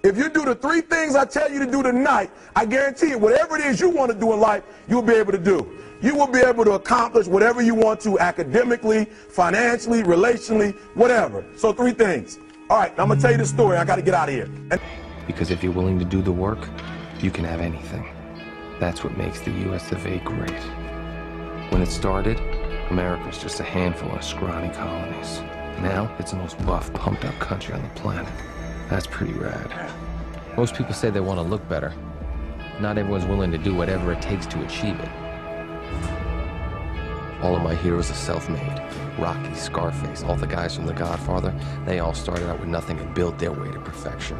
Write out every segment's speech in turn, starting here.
If you do the 3 things I tell you to do tonight, I guarantee you, whatever it is you want to do in life, you'll be able to do. You will be able to accomplish whatever you want to academically, financially, relationally, whatever. So 3 things. All right, I'm going to tell you the story. I got to get out of here. Because if you're willing to do the work, you can have anything. That's what makes the US of A great. When it started, America was just a handful of scrawny colonies. Now, it's the most buff, pumped-up country on the planet. That's pretty rad. Most people say they want to look better. Not everyone's willing to do whatever it takes to achieve it. All of my heroes are self-made. Rocky, Scarface, all the guys from The Godfather, they all started out with nothing and built their way to perfection.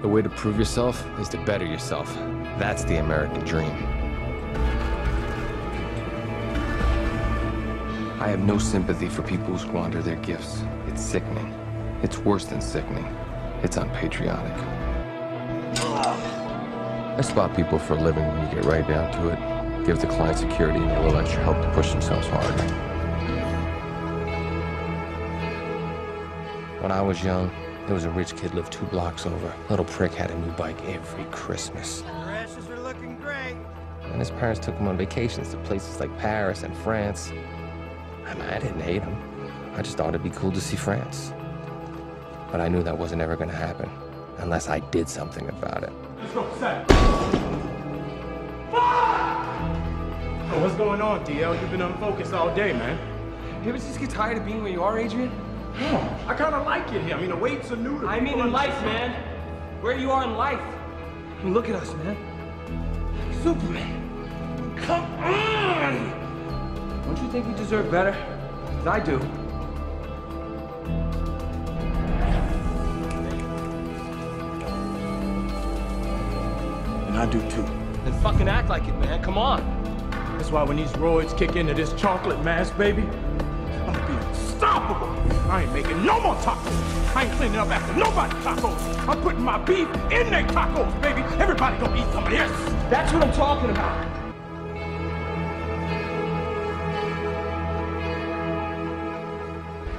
The way to prove yourself is to better yourself. That's the American dream. I have no sympathy for people who squander their gifts. It's sickening. It's worse than sickening. It's unpatriotic. I spot people for a living when you get right down to it. Give the client security and a little extra help to push themselves harder. When I was young, there was a rich kid lived 2 blocks over. Little prick had a new bike every Christmas. The rashes are looking great. And his parents took him on vacations to places like Paris and France. I mean, I didn't hate him. I just thought it'd be cool to see France. But I knew that wasn't ever gonna happen unless I did something about it. Let's go, set. Oh, what's going on, DL? You've been unfocused all day, man. You ever just get tired of being where you are, Adrian? No, I kind of like it here. I mean, the weights are new to me. I mean in life, man. Where you are in life. I mean, look at us, man. Superman. Come on! Don't you think we deserve better? 'Cause I do. And I do too. Then fucking act like it, man. Come on. That's why when these roids kick into this chocolate mass, baby, I'm gonna be unstoppable. I ain't making no more tacos. I ain't cleaning up after nobody's tacos. I'm putting my beef in their tacos, baby. Everybody gonna eat some of this. That's what I'm talking about.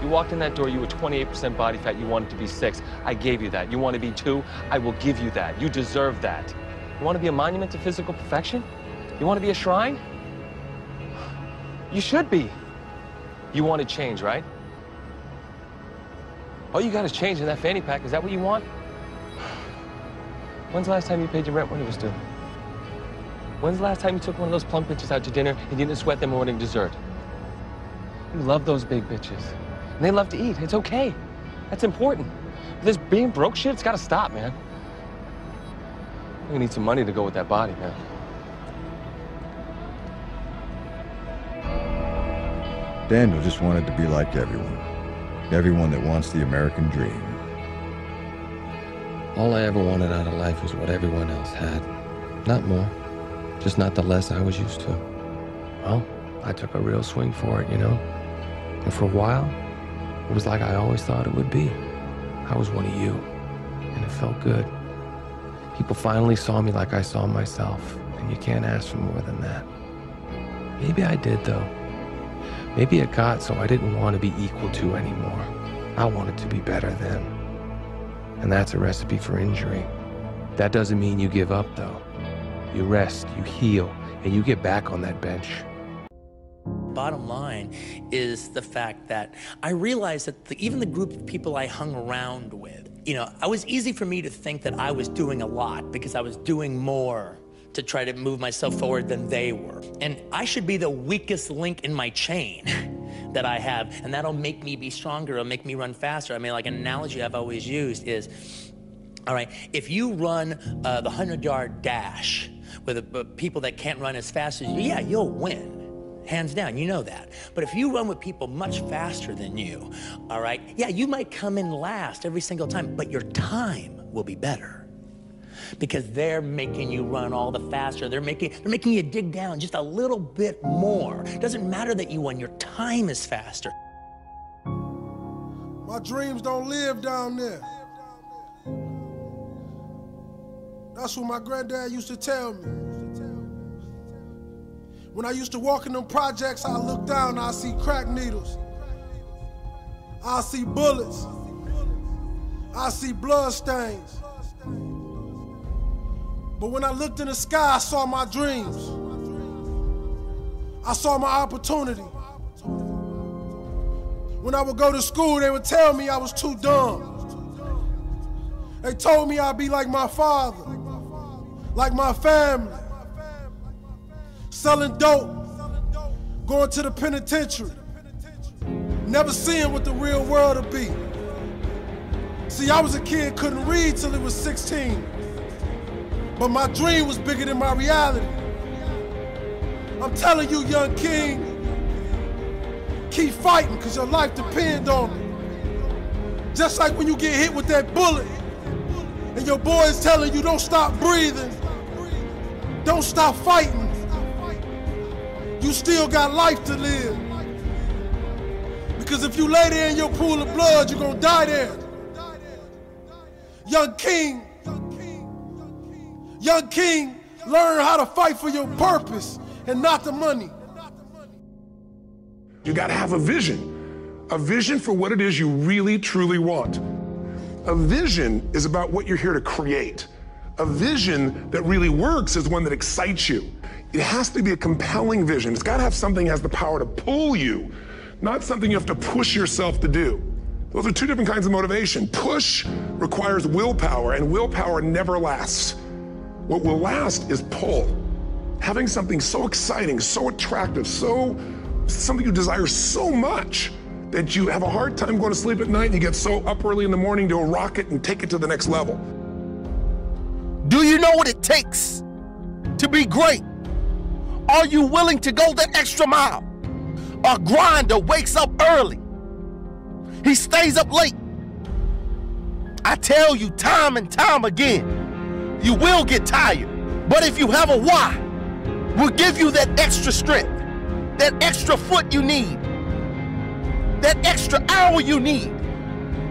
You walked in that door, you were 28% body fat, you wanted to be 6. I gave you that. You want to be 2? I will give you that. You deserve that. You want to be a monument to physical perfection? You want to be a shrine? You should be. You want to change, right? All you got is change in that fanny pack. Is that what you want? When's the last time you paid your rent when it was due? When's the last time you took one of those plump bitches out to dinner and you didn't sweat them morning dessert? You love those big bitches. And they love to eat. It's okay. That's important. This being broke shit, it's got to stop, man. You need some money to go with that body, man. Daniel just wanted to be like everyone. Everyone that wants the American dream. All I ever wanted out of life was what everyone else had. Not more. Just not the less I was used to. Well, I took a real swing for it, you know? And for a while, it was like I always thought it would be. I was one of you, and it felt good. People finally saw me like I saw myself, and you can't ask for more than that. Maybe I did, though. Maybe it got so I didn't want to be equal to anymore. I wanted to be better then. And that's a recipe for injury. That doesn't mean you give up, though. You rest, you heal, and you get back on that bench. Bottom line is the fact that I realized that even the group of people I hung around with, you know, it was easy for me to think that I was doing a lot because I was doing more to try to move myself forward than they were. And I should be the weakest link in my chain that I have, and that'll make me be stronger, it'll make me run faster. I mean, like an analogy I've always used is, all right, if you run the 100-yard dash with people that can't run as fast as you, yeah, you'll win. Hands down, you know that. But if you run with people much faster than you, all right, yeah, you might come in last every single time, but your time will be better because they're making you run all the faster. They're making you dig down just a little bit more. It doesn't matter that you won, your time is faster. My dreams don't live down there. That's what my granddad used to tell me. When I used to walk in them projects, I look down, I see crack needles. I see bullets. I see blood stains. But when I looked in the sky, I saw my dreams. I saw my opportunity. When I would go to school, they would tell me I was too dumb. They told me I'd be like my father, like my family, selling dope, going to the penitentiary, never seeing what the real world would be. See, I was a kid, couldn't read till he was 16, but my dream was bigger than my reality. I'm telling you, young king, keep fighting, because your life depends on it. Just like when you get hit with that bullet, and your boy is telling you, don't stop breathing, don't stop fighting. You still got life to live. Because if you lay there in your pool of blood, you're gonna die there. Young king, learn how to fight for your purpose and not the money. You gotta have a vision for what it is you really, truly want. A vision is about what you're here to create. A vision that really works is one that excites you. It has to be a compelling vision. It's gotta have something that has the power to pull you, not something you have to push yourself to do. Those are two different kinds of motivation. Push requires willpower, and willpower never lasts. What will last is pull. Having something so exciting, so attractive, something you desire so much that you have a hard time going to sleep at night and you get so up early in the morning to rock it and take it to the next level. Do you know what it takes to be great? Are you willing to go that extra mile? A grinder wakes up early. He stays up late. I tell you time and time again, you will get tired. But if you have a why, we'll give you that extra strength, that extra foot you need, that extra hour you need,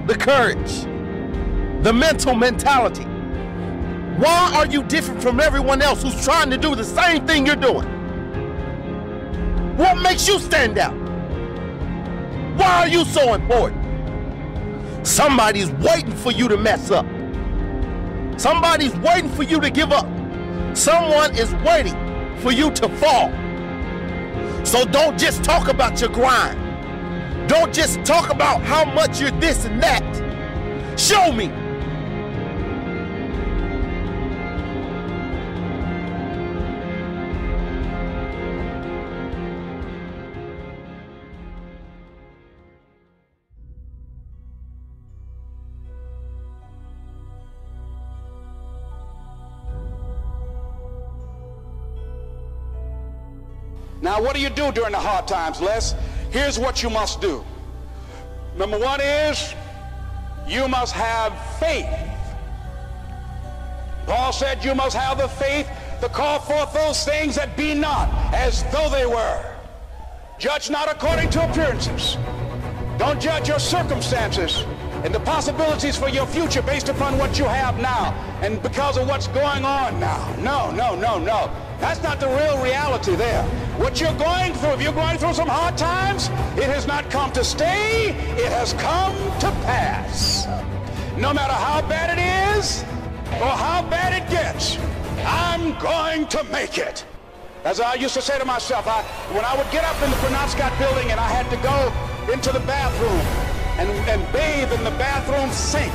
the courage, the mentality. Why are you different from everyone else who's trying to do the same thing you're doing? What makes you stand out? Why are you so important? Somebody's waiting for you to mess up. Somebody's waiting for you to give up. Someone is waiting for you to fall. So don't just talk about your grind. Don't just talk about how much you're this and that. Show me. Now, what do you do during the hard times, Les? Here's what you must do. Number one is, you must have faith. Paul said you must have the faith to call forth those things that be not as though they were. Judge not according to appearances. Don't judge your circumstances and the possibilities for your future based upon what you have now and because of what's going on now. No. That's not the real reality there. What you're going through, if you're going through some hard times, it has not come to stay, it has come to pass. No matter how bad it is or how bad it gets, I'm going to make it. As I used to say to myself, when I would get up in the Penobscot building and I had to go into the bathroom and bathe in the bathroom sink,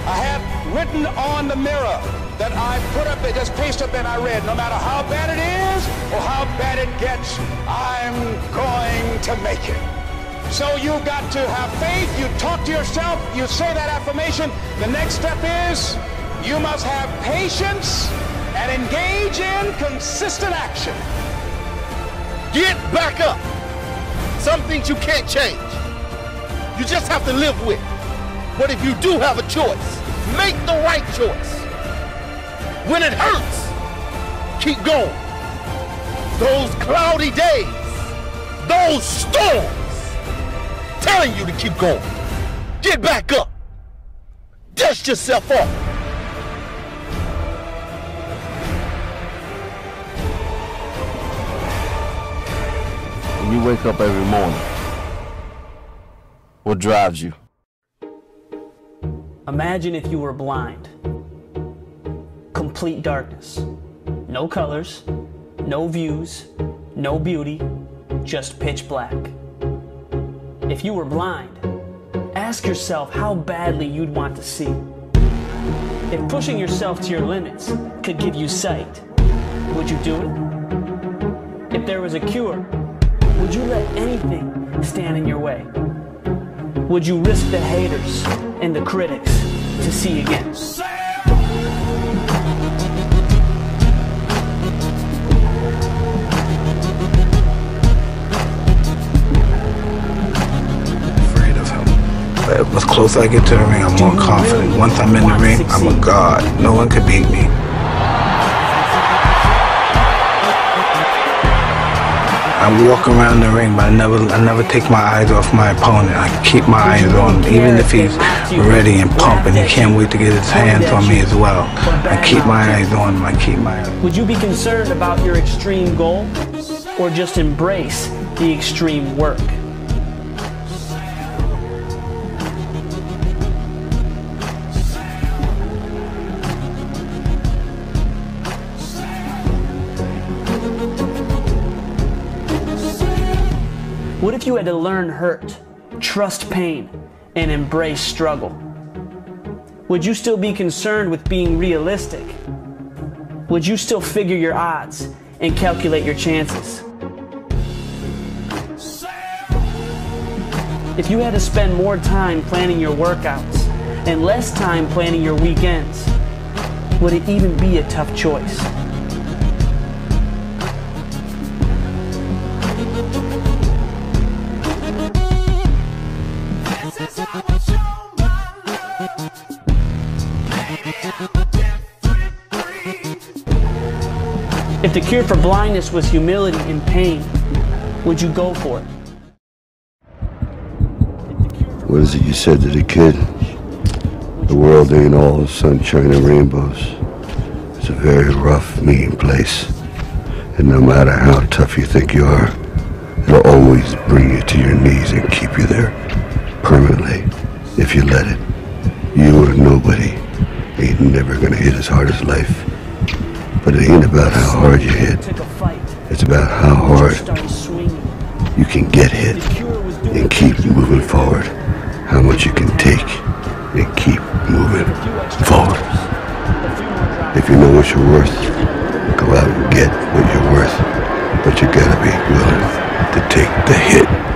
I had written on the mirror that I put up, just paste up and I read, no matter how bad it is or how bad it gets, I'm going to make it. So you've got to have faith, you talk to yourself, you say that affirmation. The next step is you must have patience and engage in consistent action. Get back up. Some things you can't change. You just have to live with. But if you do have a choice, make the right choice. When it hurts, keep going. Those cloudy days, those storms, telling you to keep going. Get back up. Dust yourself off. When you wake up every morning, what drives you? Imagine if you were blind. complete darkness. No colors, no views, no beauty, just pitch black. If you were blind, ask yourself how badly you'd want to see. If pushing yourself to your limits could give you sight, would you do it? If there was a cure, would you let anything stand in your way? Would you risk the haters and the critics to see again? The closer I get to the ring, I'm more confident. Once I'm in the ring, I'm a god. No one can beat me. I walk around the ring, but I never take my eyes off my opponent. I keep my eyes on him, even if he's ready and pumping. He can't wait to get his hands on me as well. I keep my eyes on him. Would you be concerned about your extreme goal, or just embrace the extreme work? What if you had to learn hurt, trust pain, and embrace struggle? Would you still be concerned with being realistic? Would you still figure your odds and calculate your chances? If you had to spend more time planning your workouts and less time planning your weekends, would it even be a tough choice? If the cure for blindness was humility and pain, would you go for it? What is it you said to the kid? The world ain't all sunshine and rainbows. It's a very rough, mean place. And no matter how tough you think you are, it'll always bring you to your knees and keep you there permanently if you let it. You or nobody ain't never gonna hit as hard as life. But it ain't about how hard you hit. It's about how hard you can get hit and keep moving forward. How much you can take and keep moving forward. If you know what you're worth, go out and get what you're worth. But you gotta be willing to take the hit.